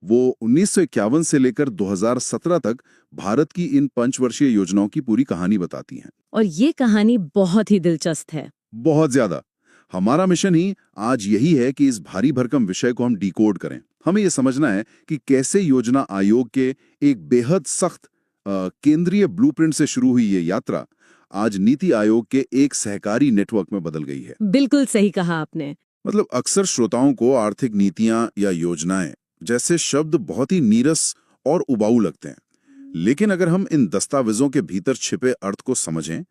वो 1951 से लेकर 2017 तक भारत की इन पंचवर्षीय योजनाओं की पूरी कहानी बताती हैं। और ये कहानी बहुत ही दिलचस्प है। बहुत ज्यादा। हमारा मिशन ही आज यही है कि इस भारी भरकम विषय को हम डिकोड करें। हमें ये समझना है कि कैसे योजना आयोग के एक बेहद सख्त केंद्रीय ब्लूप्रिंट से शुरू हुई ये यात्रा आज नीति आयोग के एक सहकारी नेटवर्क में बदल गई है। बिल्कुल सही कहा आपने। मतलब अक्सर श्रोताओं को आर्थिक नीतियां या योजनाएं जैसे शब्द बहुत ही नीरस और उबाऊ लगते हैं, लेकिन अगर हम इन दस्तावेजों के भीतर छिपे अर्थ को समझें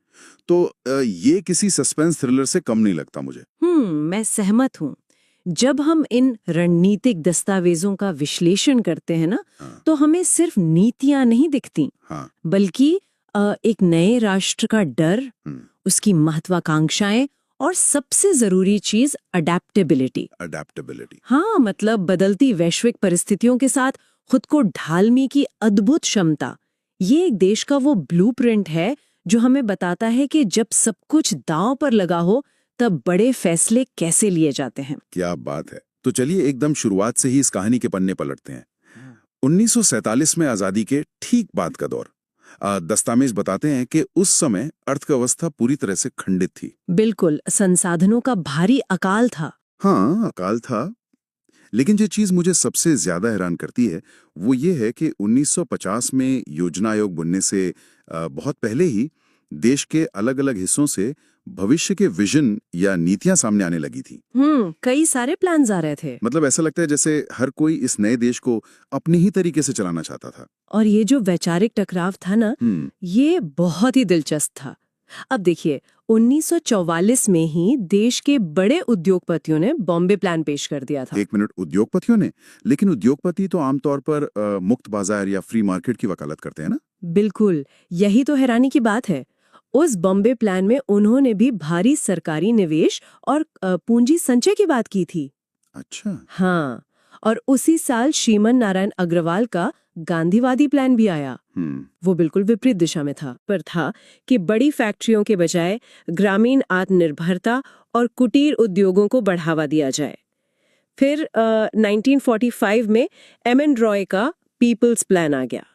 तो ये किसी सस्पेंस थ्रिलर से कम नहीं लगता मुझे। मैं सहमत हूँ। जब हम इन रणनीतिक दस्तावेजों का विश्लेषण करते हैं ना, तो हमें सिर्फ नीतियां नहीं दिखती, बल्कि एक नए राष्ट्र का डर, उसकी महत्वाकांक्षाएं और सबसे जरूरी चीज अडेप्टेबिलिटी। हाँ, मतलब बदलती वैश्विक परिस्थितियों के साथ खुद को ढालने की अद्भुत क्षमता। ये एक देश का वो ब्लूप्रिंट है जो हमें बताता है कि जब सब कुछ दांव पर लगा हो तब बड़े फैसले कैसे लिए जाते हैं। क्या बात है। तो चलिए एकदम शुरुआत से ही इस कहानी के पन्ने पलटते हैं। 1947 में आजादी के ठीक बाद का दौर। दस्तावेज बताते हैं कि उस समय अर्थव्यवस्था पूरी तरह से खंडित थी। बिल्कुल, संसाधनों का भारी अकाल था। हाँ, अकाल था। लेकिन जो चीज मुझे सबसे ज्यादा हैरान करती है वो ये है कि 1950 में योजना आयोग बनने से बहुत पहले ही देश के अलग अलग हिस्सों से भविष्य के विजन या नीतियां सामने आने लगी थी। कई सारे प्लान्स आ रहे थे। मतलब ऐसा लगता है जैसे हर कोई इस नए देश को अपनी ही तरीके से चलाना चाहता था। और ये जो वैचारिक टकराव था ना, ये बहुत ही दिलचस्प था। अब देखिए, 1944 में ही देश के बड़े उद्योगपतियों ने बॉम्बे प्लान पेश कर दिया था। एक मिनट, उद्योगपतियों ने? लेकिन उद्योगपति तो आमतौर पर मुक्त बाजार या फ्री मार्केट की वकालत करते हैं ना? बिल्कुल, यही तो हैरानी की बात है। उस बॉम्बे प्लान में उन्होंने भी भारी सरकारी निवेश और पूंजी संचय की बात की थी। अच्छा। हाँ, और उसी साल श्रीमन नारायण अग्रवाल का गांधीवादी प्लान भी आया। वो बिल्कुल विपरीत दिशा में था कि बड़ी फैक्ट्रियों के बजाय ग्रामीण आत्मनिर्भरता और कुटीर उद्योगों को बढ़ावा दिया जाए। फिर 1945 में एमएन रॉय का पीपल्स प्लान आ गया।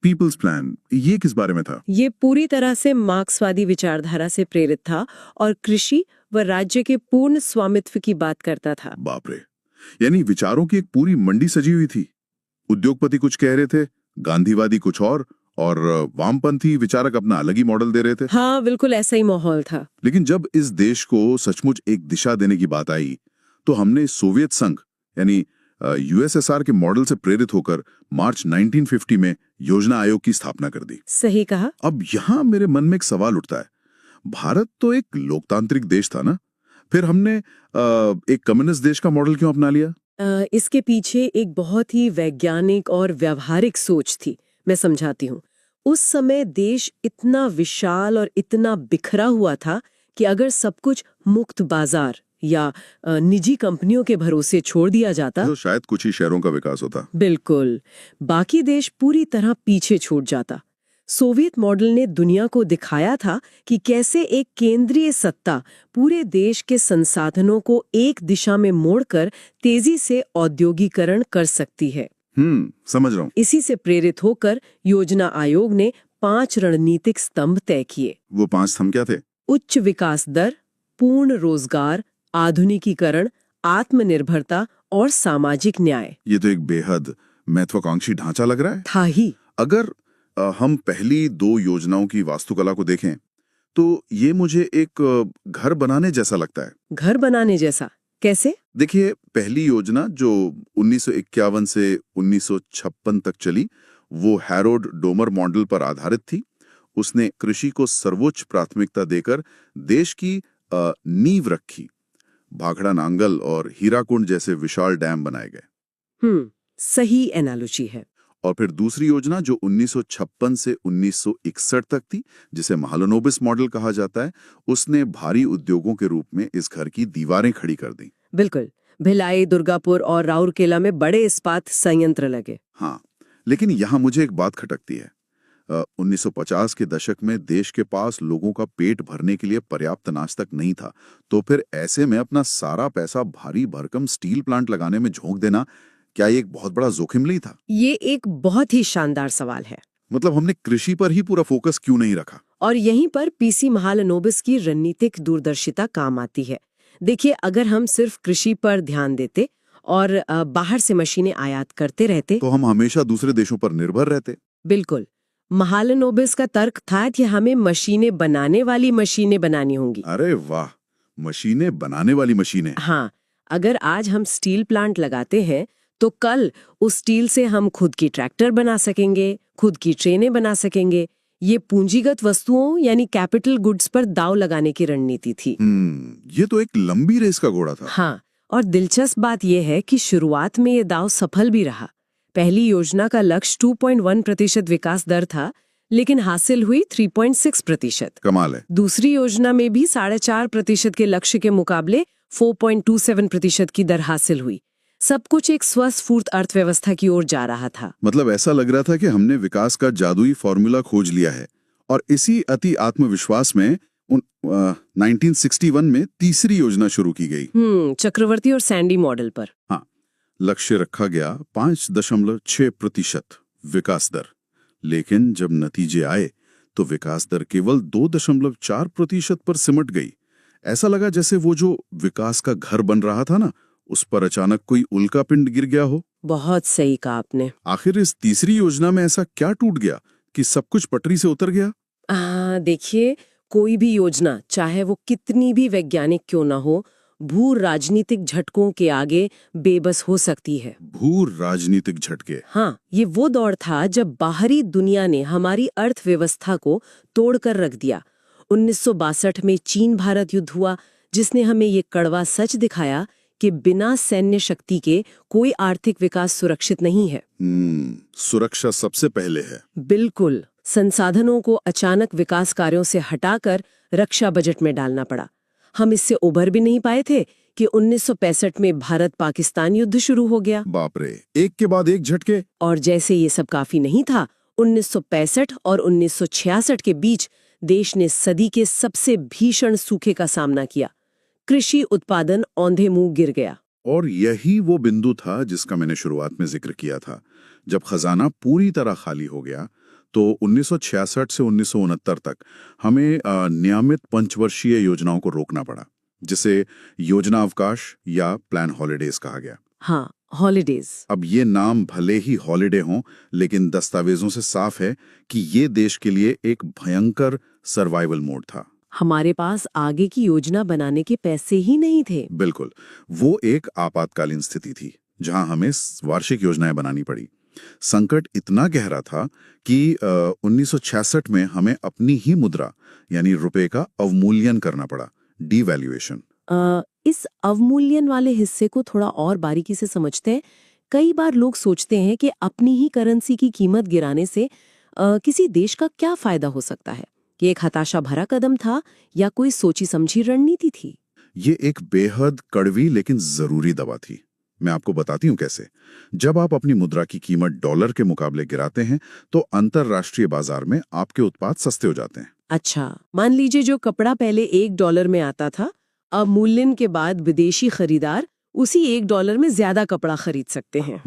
पीपल्स प्लान, ये किस बारे में था? ये पूरी तरह से मार्क्सवादी विचारधारा से प्रेरित था और कृषि व राज्य के पूर्ण स्वामित्व की बात करता था। बाप रे, यानी विचारों की एक पूरी मंडी सजी हुई थी। उद्योगपति कुछ कह रहे थे, गांधीवादी कुछ और वामपंथी विचारक अपना अलग ही मॉडल दे रहे थे। हाँ, बिल्कुल ऐसा ही माहौल था। लेकिन जब इस देश को सचमुच एक दिशा देने की बात आई तो हमने सोवियत संघ यानी यूएसएसआर के मॉडल से प्रेरित होकर मार्च 1950 में योजना आयोग की स्थापना कर दी। सही कहा। अब यहाँ मेरे मन में एक सवाल उठता है, भारत तो एक लोकतांत्रिक देश था ना, फिर हमने एक कम्युनिस्ट देश का मॉडल क्यों अपना लिया? इसके पीछे एक बहुत ही वैज्ञानिक और व्यावहारिक सोच थी। मैं समझाती हूँ। उस समय देश इतना विशाल और इतना बिखरा हुआ था कि अगर सब कुछ मुक्त बाजार या निजी कंपनियों के भरोसे छोड़ दिया जाता तो शायद कुछ ही शहरों का विकास होता। बिल्कुल, बाकी देश पूरी तरह पीछे छूट जाता। सोवियत मॉडल ने दुनिया को दिखाया था कि कैसे एक केंद्रीय सत्ता पूरे देश के संसाधनों को एक दिशा में मोड़कर तेजी से औद्योगिकरण कर सकती है। समझ रहा हूँ। इसी से प्रेरित होकर योजना आयोग ने 5 रणनीतिक स्तंभ तय किए। वो 5 स्तंभ क्या थे? उच्च विकास दर, पूर्ण रोजगार, आधुनिकीकरण, आत्मनिर्भरता और सामाजिक न्याय। ये तो एक बेहद महत्वाकांक्षी ढांचा लग रहा है। था ही। अगर हम पहली 2 योजनाओं की वास्तुकला को देखें तो ये मुझे एक घर बनाने जैसा लगता है। घर बनाने जैसा कैसे? देखिए, पहली योजना जो 1951 से 1956 तक चली, वो हैरोल्ड डोमर मॉडल पर आधारित थी। उसने कृषि को सर्वोच्च प्राथमिकता देकर देश की नींव रखी। भाखड़ा नांगल और हीराकुंड जैसे विशाल डैम बनाए गए। सही एनालॉजी है। और फिर दूसरी योजना जो 1956 से 1961 तक थी, जिसे महालनोबिस मॉडल कहा जाता है, उसने भारी उद्योगों के रूप में इस घर की दीवारें खड़ी कर दी। बिल्कुल, भिलाई, दुर्गापुर और राउरकेला में बड़े इस्पात संयंत्र लगे। हाँ, लेकिन यहाँ मुझे एक बात खटकती है। 1950 के दशक में देश के पास लोगों का पेट भरने के लिए पर्याप्त अनाज तक नहीं था, तो फिर ऐसे में अपना सारा पैसा भारी भरकम स्टील प्लांट लगाने में झोंक देना क्या ये एक बहुत बड़ा जोखिम नहीं था? ये एक बहुत ही शानदार सवाल है मतलब हमने कृषि पर ही पूरा फोकस क्यों नहीं रखा? और यहीं पर पीसी महालनोबिस की रणनीतिक दूरदर्शिता काम आती है। देखिए, अगर हम सिर्फ कृषि पर ध्यान देते और बाहर से मशीनें आयात करते रहते तो हम हमेशा दूसरे देशों पर निर्भर रहते। बिल्कुल। महालनोबिस का तर्क था कि हमें मशीनें बनानी होंगी। अरे वाह, मशीनें बनाने वाली मशीनें। हाँ, अगर आज हम स्टील प्लांट लगाते हैं तो कल उस स्टील से हम खुद की ट्रैक्टर बना सकेंगे, खुद की ट्रेनें बना सकेंगे। ये पूंजीगत वस्तुओं यानी कैपिटल गुड्स पर दांव लगाने की रणनीति थी। ये तो एक लंबी रेस का घोड़ा था। हाँ, और दिलचस्प बात यह है कि शुरुआत में ये दांव सफल भी रहा। पहली योजना का लक्ष्य 2.1% विकास दर था, लेकिन हासिल हुई 3.6%। कमाल है। दूसरी योजना में भी 4.5% के लक्ष्य के मुकाबले 4.27% की दर हासिल हुई। सब कुछ एक स्वस्फूर्त अर्थव्यवस्था की ओर जा रहा था। मतलब ऐसा लग रहा था कि हमने विकास का जादुई फॉर्मूला खोज लिया है। और इसी अति आत्मविश्वास में 1961 में तीसरी योजना शुरू की गई। चक्रवर्ती और सैंडी मॉडल पर। हाँ, लक्ष्य रखा गया 5.6% विकास दर। लेकिन जब नतीजे आए तो विकास दर केवल 2.4% पर सिमट गई। ऐसा लगा जैसे वो जो विकास का घर बन रहा था ना, उस पर अचानक कोई उल्का पिंड गिर गया हो। बहुत सही कहा आपने। आखिर इस तीसरी योजना में ऐसा क्या टूट गया कि सब कुछ पटरी से उतर गया? देखिए, कोई भी योजना, चाहे वो कितनी भी वैज्ञानिक क्यों ना हो, भू राजनीतिक झटकों के आगे बेबस हो सकती है। भू राजनीतिक झटके। हाँ, ये वो दौर था जब बाहरी दुनिया ने हमारी अर्थव्यवस्था को तोड़कर रख दिया। 1962 में चीन भारत युद्ध हुआ, जिसने हमें ये कड़वा सच दिखाया कि बिना सैन्य शक्ति के कोई आर्थिक विकास सुरक्षित नहीं है। सुरक्षा सबसे पहले है। बिल्कुल। संसाधनों को अचानक विकास कार्यों से हटाकर रक्षा बजट में डालना पड़ा। हम इससे उबर भी नहीं पाए थे कि 1965 में भारत पाकिस्तान युद्ध शुरू हो गया। बाप रे, एक के बाद एक झटके। और जैसे ये सब काफी नहीं था, 1965 और 1966 के बीच देश ने सदी के सबसे भीषण सूखे का सामना किया। कृषि उत्पादन औंधे मुंह गिर गया। और यही वो बिंदु था जिसका मैंने शुरुआत में जिक्र किया था। जब खजाना पूरी तरह खाली हो गया तो 1966 से 1969 तक हमें नियमित पंचवर्षीय योजनाओं को रोकना पड़ा, जिसे योजना अवकाश या प्लान हॉलिडेज कहा गया। हाँ, हॉलिडेज। अब ये नाम भले ही हॉलिडे हों, लेकिन दस्तावेजों से साफ है कि ये देश के लिए एक भयंकर सर्वाइवल मोड था। हमारे पास आगे की योजना बनाने के पैसे ही नहीं थे। बिल्कुल, वो एक आपातकालीन स्थिति थी जहां हमें वार्षिक योजनाएं बनानी पड़ी। संकट इतना गहरा था कि 1966 में हमें अपनी ही मुद्रा यानी रुपए का अवमूल्यन करना पड़ा, डीवैल्यूएशन। इस अवमूल्यन वाले हिस्से को थोड़ा और बारीकी से समझते हैं। कई बार लोग सोचते हैं कि अपनी ही करेंसी की कीमत गिराने से किसी देश का क्या फायदा हो सकता है। ये एक हताशा भरा कदम था या कोई सोची समझी रणनीति थी? ये एक बेहद कड़वी लेकिन जरूरी दवा थी। मैं आपको बताती हूँ कैसे। जब आप अपनी मुद्रा की कीमत डॉलर के मुकाबले गिराते हैं तो अंतरराष्ट्रीय बाजार में आपके उत्पाद सस्ते हो जाते हैं। अच्छा, मान लीजिए जो कपड़ा पहले $1 में आता था, अब मूल्यन के बाद विदेशी खरीदार उसी $1 में ज्यादा कपड़ा खरीद सकते हैं।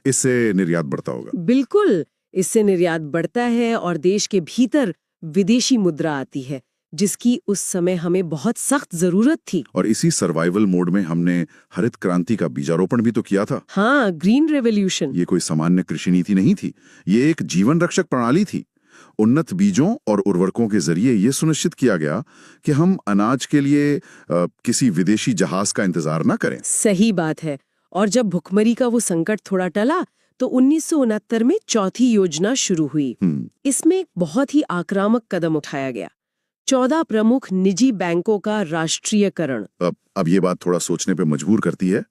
इससे निर्यात बढ़ता होगा। बिल्कुल, इससे निर्यात बढ़ता है और देश के भीतर विदेशी मुद्रा आती है, जिसकी उस समय हमें बहुत सख्त जरूरत थी। और इसी सर्वाइवल मोड में हमने हरित क्रांति का बीजारोपण भी तो किया था। हाँ, ग्रीन रेवोल्यूशन। ये कोई सामान्य कृषि नीति नहीं थी, ये एक जीवन रक्षक प्रणाली थी। उन्नत बीजों और उर्वरकों के जरिए ये सुनिश्चित किया गया कि हम अनाज के लिए किसी विदेशी जहाज का इंतजार ना करें। सही बात है। और जब भुखमरी का वो संकट थोड़ा टला तो 1969 में चौथी योजना शुरू हुई। इसमें एक बहुत ही आक्रामक कदम उठाया गया, 14 प्रमुख निजी बैंकों का राष्ट्रीयकरण। अब ये बात थोड़ा सोचने पे मजबूर करती है।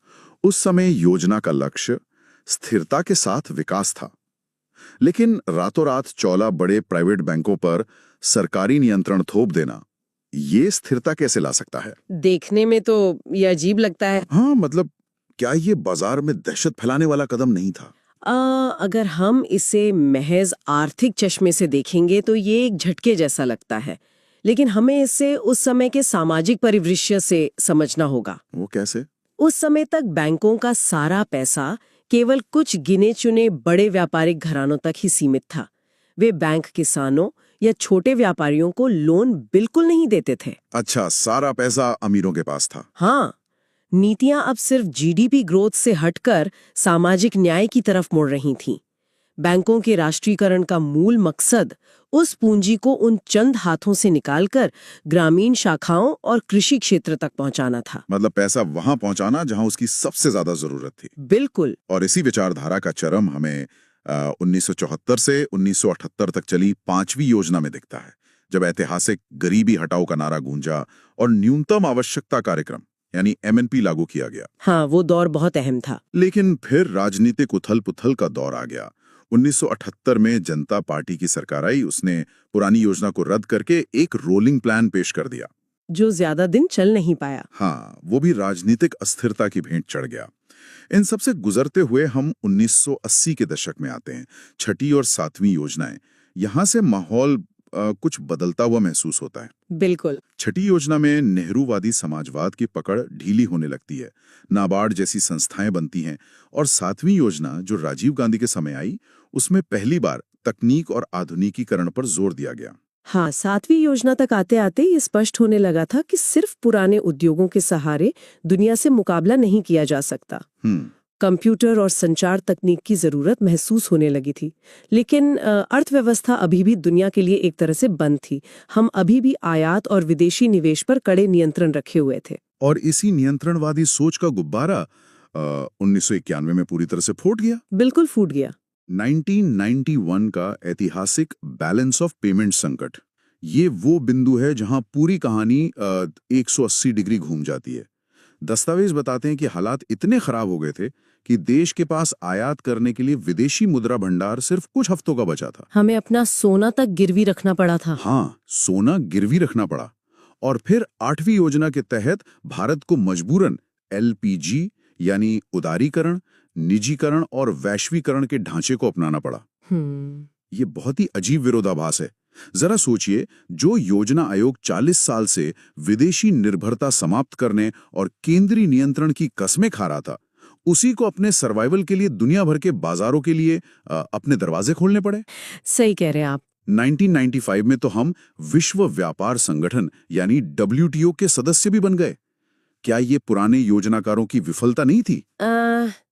उस समय योजना का लक्ष्य स्थिरता के साथ विकास था, लेकिन रातों रात 14 बड़े प्राइवेट बैंकों पर सरकारी नियंत्रण थोप देना, ये स्थिरता कैसे ला सकता है? देखने में तो ये अजीब लगता है। हाँ, मतलब क्या ये बाजार में दहशत फैलाने वाला कदम नहीं था? अगर हम इसे महज आर्थिक चश्मे से देखेंगे तो ये एक झटके जैसा लगता है, लेकिन हमें इसे उस समय के सामाजिक परिदृश्य से समझना होगा। वो कैसे? उस समय तक बैंकों का सारा पैसा केवल कुछ गिने चुने बड़े व्यापारिक घरानों तक ही सीमित था। वे बैंक किसानों या छोटे व्यापारियों को लोन बिल्कुल नहीं देते थे। अच्छा, सारा पैसा अमीरों के पास था। हाँ, नीतियां अब सिर्फ जीडीपी ग्रोथ से हटकर सामाजिक न्याय की तरफ मुड़ रही थीं। बैंकों के राष्ट्रीयकरण का मूल मकसद उस पूंजी को उन चंद हाथों से निकालकर ग्रामीण शाखाओं और कृषि क्षेत्र तक पहुंचाना था। मतलब पैसा वहां पहुंचाना जहां उसकी सबसे ज्यादा जरूरत थी। बिल्कुल। और इसी विचारधारा का चरम हमें 1974 से 1978 तक चली 5वीं योजना में दिखता है, जब ऐतिहासिक गरीबी हटाओ का नारा गूंजा और न्यूनतम आवश्यकता कार्यक्रम यानी एमएनपी लागू किया गया। हाँ, वो दौर बहुत अहम था। लेकिन फिर राजनीतिक उथल-पुथल का दौर आ गया। 1978 में जनता पार्टी की सरकार आई। उसने पुरानी योजना को रद्द करके एक रोलिंग प्लान पेश कर दिया, जो ज्यादा दिन चल नहीं पाया। हाँ, वो भी राजनीतिक अस्थिरता की भेंट चढ़ गया। इन सबसे गुजरते हुए हम 1980 के दशक में आते हैं। छठी और 7वीं योजनाएं, यहां से माहौल कुछ बदलता हुआ महसूस होता है। बिल्कुल। छठी योजना में नेहरूवादी समाजवाद की पकड़ ढीली होने लगती है, नाबार्ड जैसी संस्थाएं बनती हैं, और 7वीं योजना जो राजीव गांधी के समय आई, उसमें पहली बार तकनीक और आधुनिकीकरण पर जोर दिया गया। हाँ, 7वीं योजना तक आते आते ये स्पष्ट होने लगा था कि सिर्फ पुराने उद्योगों के सहारे दुनिया से मुकाबला नहीं किया जा सकता। कंप्यूटर और संचार तकनीक की जरूरत महसूस होने लगी थी, लेकिन अर्थव्यवस्था अभी भी दुनिया के लिए एक तरह से बंद थी। हम अभी भी आयात और विदेशी निवेश पर कड़े नियंत्रण रखे हुए थे। और इसी नियंत्रणवादी सोच का गुब्बारा 1991 में पूरी तरह से फूट गया। बिल्कुल फूट गया। 1991 का ऐतिहासिक बैलेंस ऑफ पेमेंट संकट, ये वो बिंदु है जहां पूरी कहानी 180 डिग्री घूम जाती है। दस्तावेज बताते हैं कि हालात इतने खराब हो गए थे कि देश के पास आयात करने के लिए विदेशी मुद्रा भंडार सिर्फ कुछ हफ्तों का बचा था। हमें अपना सोना तक गिरवी रखना पड़ा था। हाँ, सोना गिरवी रखना पड़ा। और फिर 8वीं योजना के तहत भारत को मजबूरन एलपीजी यानी उदारीकरण, निजीकरण और वैश्वीकरण के ढांचे को अपनाना पड़ा। ये बहुत ही अजीब विरोधाभास है। जरा सोचिए, जो योजना आयोग 40 साल से विदेशी निर्भरता समाप्त करने और केंद्रीय नियंत्रण की कस्में खा रहा था, उसी को अपने सर्वाइवल के लिए दुनिया भर के बाजारों के लिए अपने दरवाजे खोलने पड़े। सही कह रहे हैं आप। 1995 में तो हम विश्व व्यापार संगठन यानी WTO के सदस्य भी बन गए। क्या ये पुराने योजनाकारों की विफलता नहीं थी?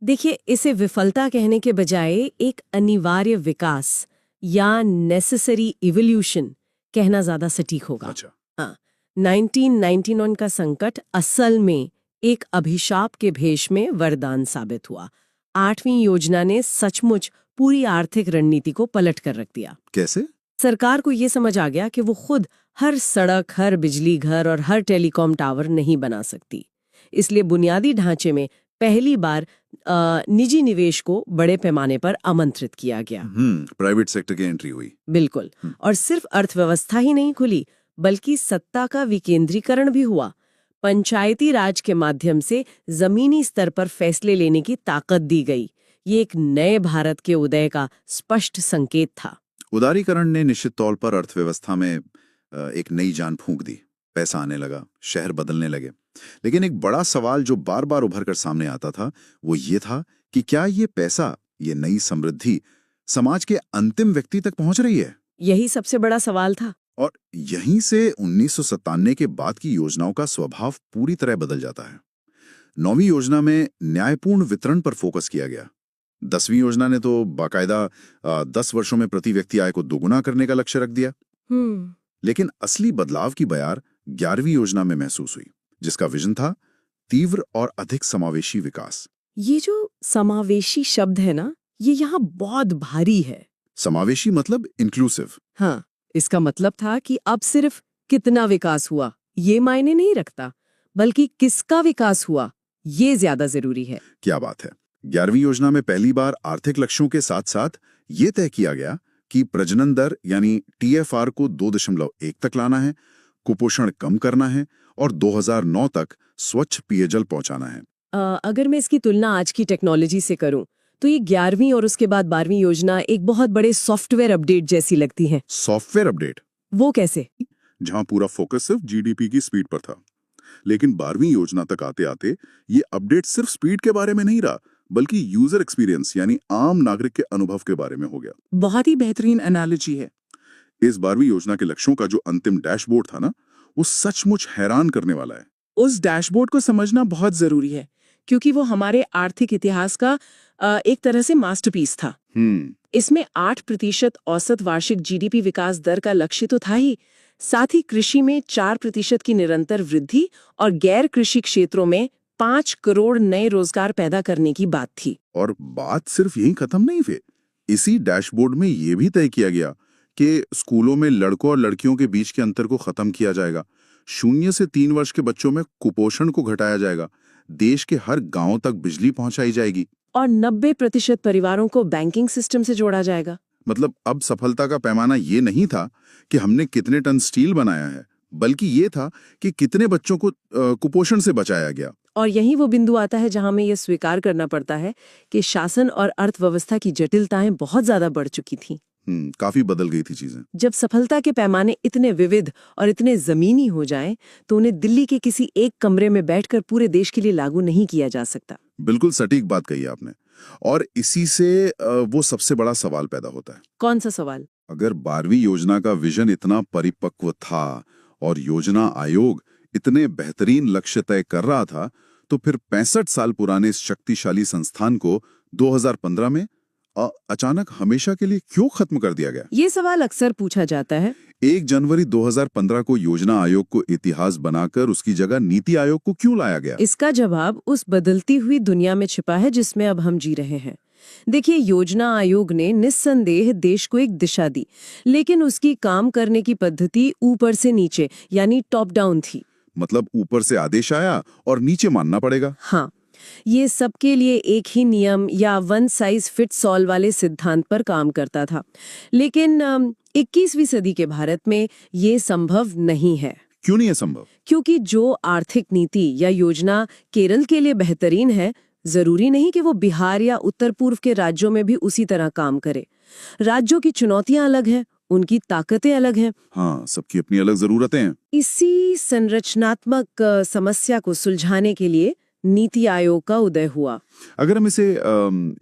देखिए, इसे विफलता कहने के बजाय एक अनिवार्य विकास या नेसेसरी इवोल्यूशन कहना ज्यादा सटीक होगा। अच्छा। हाँ, 1999 का संकट असल में एक अभिशाप के भेष में वरदान साबित हुआ। 8वीं योजना ने सचमुच पूरी आर्थिक रणनीति को पलट कर रख दिया। कैसे? सरकार को ये समझ आ गया कि वो खुद हर सड़क, हर बिजली घर और हर टेलीकॉम टावर नहीं बना सकती। इसलिए बुनियादी ढांचे में पहली बार निजी निवेश को बड़े पैमाने पर आमंत्रित किया गया। प्राइवेट सेक्टर की एंट्री हुई। बिल्कुल। और सिर्फ अर्थव्यवस्था ही नहीं खुली, बल्कि सत्ता का विकेंद्रीकरण भी हुआ। पंचायती राज के माध्यम से जमीनी स्तर पर फैसले लेने की ताकत दी गई। ये एक नए भारत के उदय का स्पष्ट संकेत था। उदारीकरण ने निश्चित तौर पर अर्थव्यवस्था में एक नई जान फूंक दी। पैसा आने लगा, शहर बदलने लगे। लेकिन एक बड़ा सवाल जो बार बार उभर कर सामने आता था, वो ये था कि क्या ये पैसा, ये नई समृद्धि समाज के अंतिम व्यक्ति तक पहुंच रही है? यही सबसे बड़ा सवाल था। और यहीं से 1997 के बाद की योजनाओं का स्वभाव पूरी तरह बदल जाता है। 9वीं योजना में न्यायपूर्ण वितरण पर फोकस किया गया। 10वीं योजना ने तो बाकायदा 10 वर्षों में प्रति व्यक्ति आय को दोगुना करने का लक्ष्य रख दिया। लेकिन असली बदलाव की बयार 11वीं योजना में महसूस हुई, जिसका विजन था तीव्र और अधिक समावेशी विकास। ये जो समावेशी शब्द है ना, ये यहाँ बहुत भारी है। समावेशी मतलब इंक्लूसिव। हाँ, इसका मतलब था कि अब सिर्फ कितना विकास हुआ ये मायने नहीं रखता, बल्कि किसका विकास हुआ ये ज्यादा जरूरी है। क्या बात है। 11वीं योजना में पहली बार आर्थिक लक्ष्यों के साथ साथ ये तय किया गया कि प्रजनन दर यानी TFR को 2.1 तक लाना है, कुपोषण कम करना है और 2009 तक स्वच्छ पेयजल पहुंचाना है। अगर मैं इसकी तुलना आज की टेक्नोलॉजी से करूं, तो ये 11वीं और उसके बाद 12वीं योजना एक बहुत बड़े सॉफ्टवेयर अपडेट जैसी लगती है। Software update? वो कैसे? जहां पूरा फोकस सिर्फ GDP की स्पीड पर था। लेकिन 12वीं योजना तक आते आते ये अपडेट सिर्फ स्पीड के बारे में नहीं रहा, बल्कि यूजर एक्सपीरियंस यानी आम नागरिक के अनुभव के बारे में हो गया। बहुत ही बेहतरीन एनालॉजी है। इस 12वीं योजना के लक्ष्यों का जो अंतिम डैशबोर्ड था ना, वो सचमुच हैरान करने वाला है। उस डैशबोर्ड को समझना बहुत जरूरी है, क्योंकि वो हमारे आर्थिक इतिहास का एक तरह से मास्टरपीस था। इसमें 8% औसत वार्षिक जीडीपी विकास दर का लक्ष्य तो था ही, साथ ही कृषि में 4% की निरंतर वृद्धि और गैर कृषि क्षेत्रों में 5 करोड़ नए रोजगार पैदा करने की बात थी। और बात सिर्फ यहीं खत्म नहीं हुई। इसी डैशबोर्ड में ये भी तय किया गया कि स्कूलों में लड़कों और लड़कियों के बीच के अंतर को खत्म किया जाएगा, 0 से 3 वर्ष के बच्चों में कुपोषण को घटाया जाएगा, देश के हर गांव तक बिजली पहुंचाई जाएगी और 90% परिवारों को बैंकिंग सिस्टम से जोड़ा जाएगा। मतलब अब सफलता का पैमाना ये नहीं था कि हमने कितने टन स्टील बनाया है, बल्कि ये था कि कितने बच्चों को कुपोषण से बचाया गया। और यही वो बिंदु आता है जहां हमें ये स्वीकार करना पड़ता है कि शासन और अर्थव्यवस्था की जटिलताएं बहुत ज्यादा बढ़ चुकी थीं। काफी बदल गई थी चीजें। जब सफलता के पैमाने इतने विविध और इतने जमीनी हो जाएं, तो उन्हें दिल्ली के किसी एक कमरे में बैठकर पूरे देश के लिए लागू नहीं किया जा सकता। बिल्कुल सटीक बात कही आपने। और इसी से वो सबसे बड़ा सवाल पैदा होता है। कौन सा सवाल? अगर 12वीं योजना का विजन इतना परिपक्व था और योजना आयोग इतने बेहतरीन लक्ष्य तय कर रहा था, तो फिर 65 साल पुराने इस शक्तिशाली संस्थान को 2015 में अचानक हमेशा के लिए क्यों खत्म कर दिया गया? ये सवाल अक्सर पूछा जाता है। 1 जनवरी 2015 को योजना आयोग को इतिहास बनाकर उसकी जगह नीति आयोग को क्यों लाया गया? इसका जवाब उस बदलती हुई दुनिया में छिपा है जिसमें अब हम जी रहे हैं। देखिए, योजना आयोग ने निस्संदेह देश को एक दिशा दी, लेकिन उसकी काम करने की पद्धति ऊपर से नीचे यानी टॉप डाउन थी। मतलब ऊपर से आदेश आया और नीचे मानना पड़ेगा। हाँ, ये सबके लिए एक ही नियम या वन साइज फिट्स ऑल वाले सिद्धांत पर काम करता था। लेकिन 21वीं सदी के भारत में ये संभव नहीं है। क्यों नहीं है संभव? क्योंकि जो आर्थिक नीति या योजना केरल के लिए बेहतरीन है, जरूरी नहीं कि वो बिहार या उत्तर पूर्व के राज्यों में भी उसी तरह काम करे। राज्यों की चुनौतियां अलग हैं, उनकी ताकतें अलग हैं। हाँ, सबकी अपनी अलग जरूरतें हैं। इसी संरचनात्मक समस्या को सुलझाने के लिए नीति आयोग का उदय हुआ। अगर हम इसे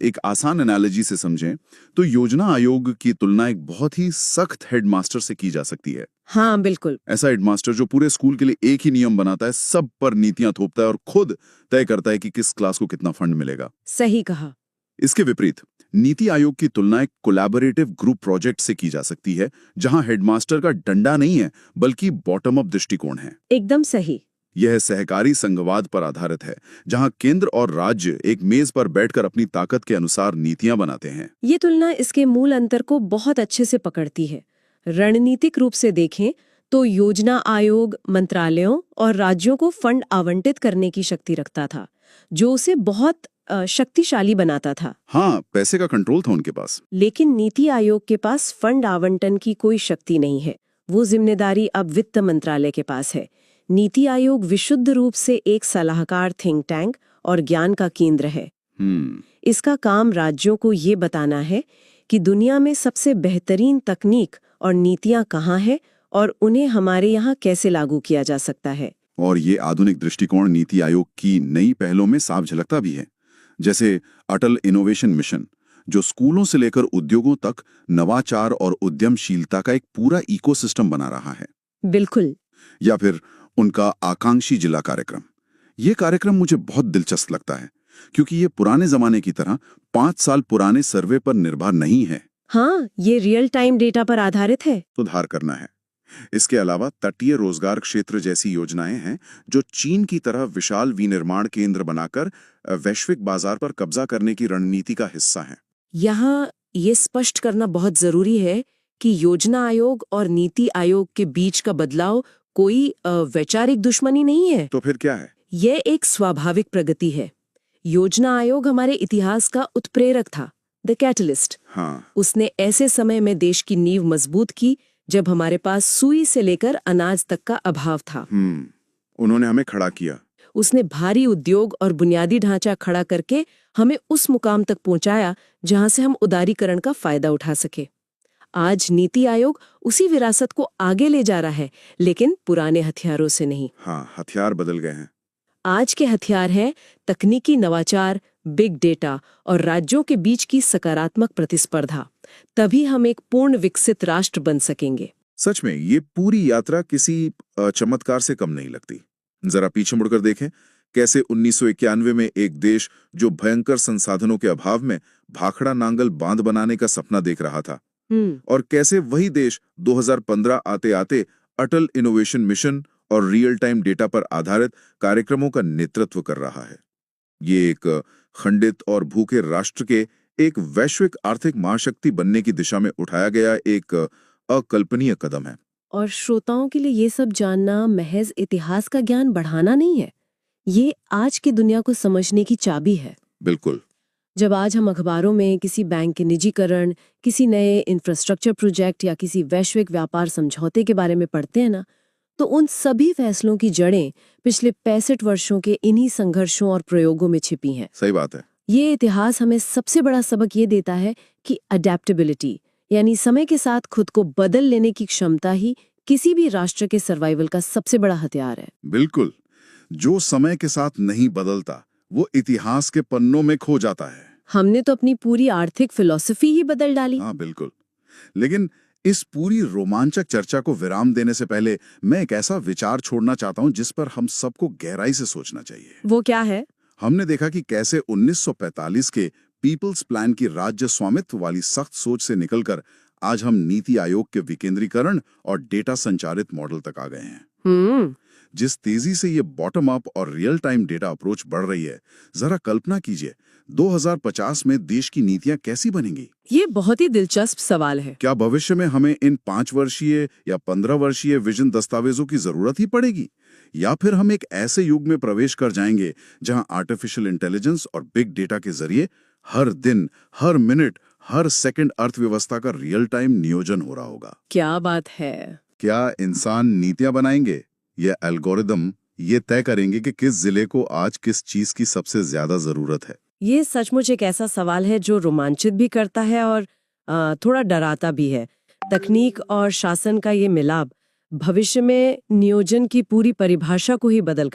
एक आसान एनालॉजी से समझें, तो योजना आयोग की तुलना एक बहुत ही सख्त हेडमास्टर से की जा सकती है। हाँ, बिल्कुल। ऐसा हेडमास्टर जो पूरे स्कूल के लिए एक ही नियम बनाता है, सब पर नीतियां थोपता है और खुद तय करता है कि किस क्लास को कितना फंड मिलेगा। सही कहा। इसके विपरीत नीति आयोग की तुलना एक कोलैबोरेटिव ग्रुप प्रोजेक्ट से की जा सकती है, जहां हेडमास्टर का डंडा नहीं है, बल्कि बॉटम अप दृष्टिकोण है। एकदम सही। यह सहकारी संघवाद पर आधारित है, जहां केंद्र और राज्य एक मेज पर बैठकर अपनी ताकत के अनुसार नीतियां बनाते हैं। ये तुलना इसके मूल अंतर को बहुत अच्छे से पकड़ती है। रणनीतिक रूप से देखें तो योजना आयोग मंत्रालयों और राज्यों को फंड आवंटित करने की शक्ति रखता था, जो उसे बहुत शक्तिशाली बनाता था। हाँ, पैसे का कंट्रोल था उनके पास। लेकिन नीति आयोग के पास फंड आवंटन की कोई शक्ति नहीं है। वो जिम्मेदारी अब वित्त मंत्रालय के पास है। नीति आयोग विशुद्ध रूप से एक सलाहकार थिंक टैंक और ज्ञान का केंद्र है। इसका काम राज्यों को ये बताना है कि दुनिया में सबसे बेहतरीन तकनीक और नीतियां कहाँ हैं और उन्हें हमारे यहाँ कैसे लागू किया जा सकता है। और ये आधुनिक दृष्टिकोण नीति आयोग की नई पहलों में साफ झलकता भी है, जैसे अटल इनोवेशन मिशन, जो स्कूलों से लेकर उद्योगों तक नवाचार और उद्यमशीलता का एक पूरा इकोसिस्टम बना रहा है। बिल्कुल। या फिर उनका आकांक्षी जिला कार्यक्रम। ये कार्यक्रम मुझे बहुत दिलचस्प लगता है, क्योंकि ये पुराने जमाने की तरह 5 साल पुराने सर्वे पर निर्भर नहीं है। हाँ, ये रियल टाइम डेटा पर आधारित है। सुधार करना है। इसके अलावा तटीय रोजगार क्षेत्र जैसी योजनाएं हैं, जो चीन की तरह विशाल विनिर्माण केंद्र बनाकर वैश्विक बाजार पर कब्जा करने की रणनीति का हिस्सा हैं। यहाँ ये स्पष्ट करना बहुत जरूरी है कि योजना आयोग और नीति आयोग के बीच का बदलाव कोई वैचारिक दुश्मनी नहीं है। तो फिर क्या है? यह एक स्वाभाविक प्रगति है। योजना आयोग हमारे इतिहास का उत्प्रेरक था, द कैटलिस्ट। हाँ। उसने ऐसे समय में देश की नींव मजबूत की जब हमारे पास सुई से लेकर अनाज तक का अभाव था। उन्होंने हमें खड़ा किया। उसने भारी उद्योग और बुनियादी ढांचा खड़ा करके हमें उस मुकाम तक पहुंचाया जहां से हम उदारीकरण का फायदा उठा सके। आज नीति आयोग उसी विरासत को आगे ले जा रहा है, लेकिन पुराने हथियारों से नहीं। हाँ, हथियार बदल गए हैं। आज के हथियार हैं तकनीकी नवाचार, बिग डेटा और राज्यों के बीच की सकारात्मक प्रतिस्पर्धा, तभी हम एक पूर्ण विकसित राष्ट्र बन सकेंगे। सच में ये पूरी यात्रा किसी चमत्कार से कम नहीं लगती। जरा पीछे मुड़कर देखें, कैसे 1991 में एक देश जो भयंकर संसाधनों के अभाव में भाखड़ा नांगल बांध बनाने का सपना देख रहा था, और कैसे वही देश 2015 आते आते अटल इनोवेशन मिशन और रियल टाइम डेटा पर आधारित कार्यक्रमों का नेतृत्व कर रहा है। ये एक खंडित और भूखे राष्ट्र के एक वैश्विक आर्थिक महाशक्ति बनने की दिशा में उठाया गया एक अकल्पनीय कदम है। और श्रोताओं के लिए ये सब जानना महज इतिहास का ज्ञान बढ़ाना नहीं है, ये आज की दुनिया को समझने की चाबी है। बिल्कुल। जब आज हम अखबारों में किसी बैंक के निजीकरण, किसी नए इंफ्रास्ट्रक्चर प्रोजेक्ट या किसी वैश्विक व्यापार समझौते के बारे में पढ़ते हैं ना, तो उन सभी फैसलों की जड़ें पिछले 65 वर्षों के इन्हीं संघर्षों और प्रयोगों में छिपी हैं। सही बात है। ये इतिहास हमें सबसे बड़ा सबक ये देता है कि अडेप्टेबिलिटी, यानी समय के साथ खुद को बदल लेने की क्षमता ही किसी भी राष्ट्र के सर्वाइवल का सबसे बड़ा हथियार है। बिल्कुल। जो समय के साथ नहीं बदलता वो इतिहास के पन्नों में खो जाता है। हमने तो अपनी पूरी आर्थिक फिलॉसफी ही बदल डाली। हाँ बिल्कुल। लेकिन इस पूरी रोमांचक चर्चा को विराम देने से पहले मैं एक ऐसा विचार छोड़ना चाहता हूं जिस पर हम सबको गहराई से सोचना चाहिए। वो क्या है? हमने देखा कि कैसे 1945 के पीपल्स प्लान की राज्य स्वामित्व वाली सख्त सोच से निकलकर आज हम नीति आयोग के विकेंद्रीकरण और डेटा संचालित मॉडल तक आ गए हैं। जिस तेजी से ये बॉटम अप और रियल टाइम डेटा अप्रोच बढ़ रही है, जरा कल्पना कीजिए 2050 में देश की नीतियां कैसी बनेंगी। ये बहुत ही दिलचस्प सवाल है। क्या भविष्य में हमें इन 5 वर्षीय या 15 वर्षीय विजन दस्तावेजों की जरूरत ही पड़ेगी, या फिर हम एक ऐसे युग में प्रवेश कर जाएंगे जहां आर्टिफिशियल इंटेलिजेंस और बिग डेटा के जरिए हर दिन, हर मिनट, हर सेकंड अर्थव्यवस्था का रियल टाइम नियोजन हो रहा होगा। क्या बात है। क्या इंसान नीतियां बनाएंगे या एल्गोरिदम ये तय करेंगे कि किस जिले को आज किस चीज की सबसे ज्यादा जरूरत है? ये सचमुच एक ऐसा सवाल है जो रोमांचित भी करता है और थोड़ा डराता भी है। तकनीक और शासन का ये मिलाप भविष्य में नियोजन की पूरी परिभाषा को ही बदल कर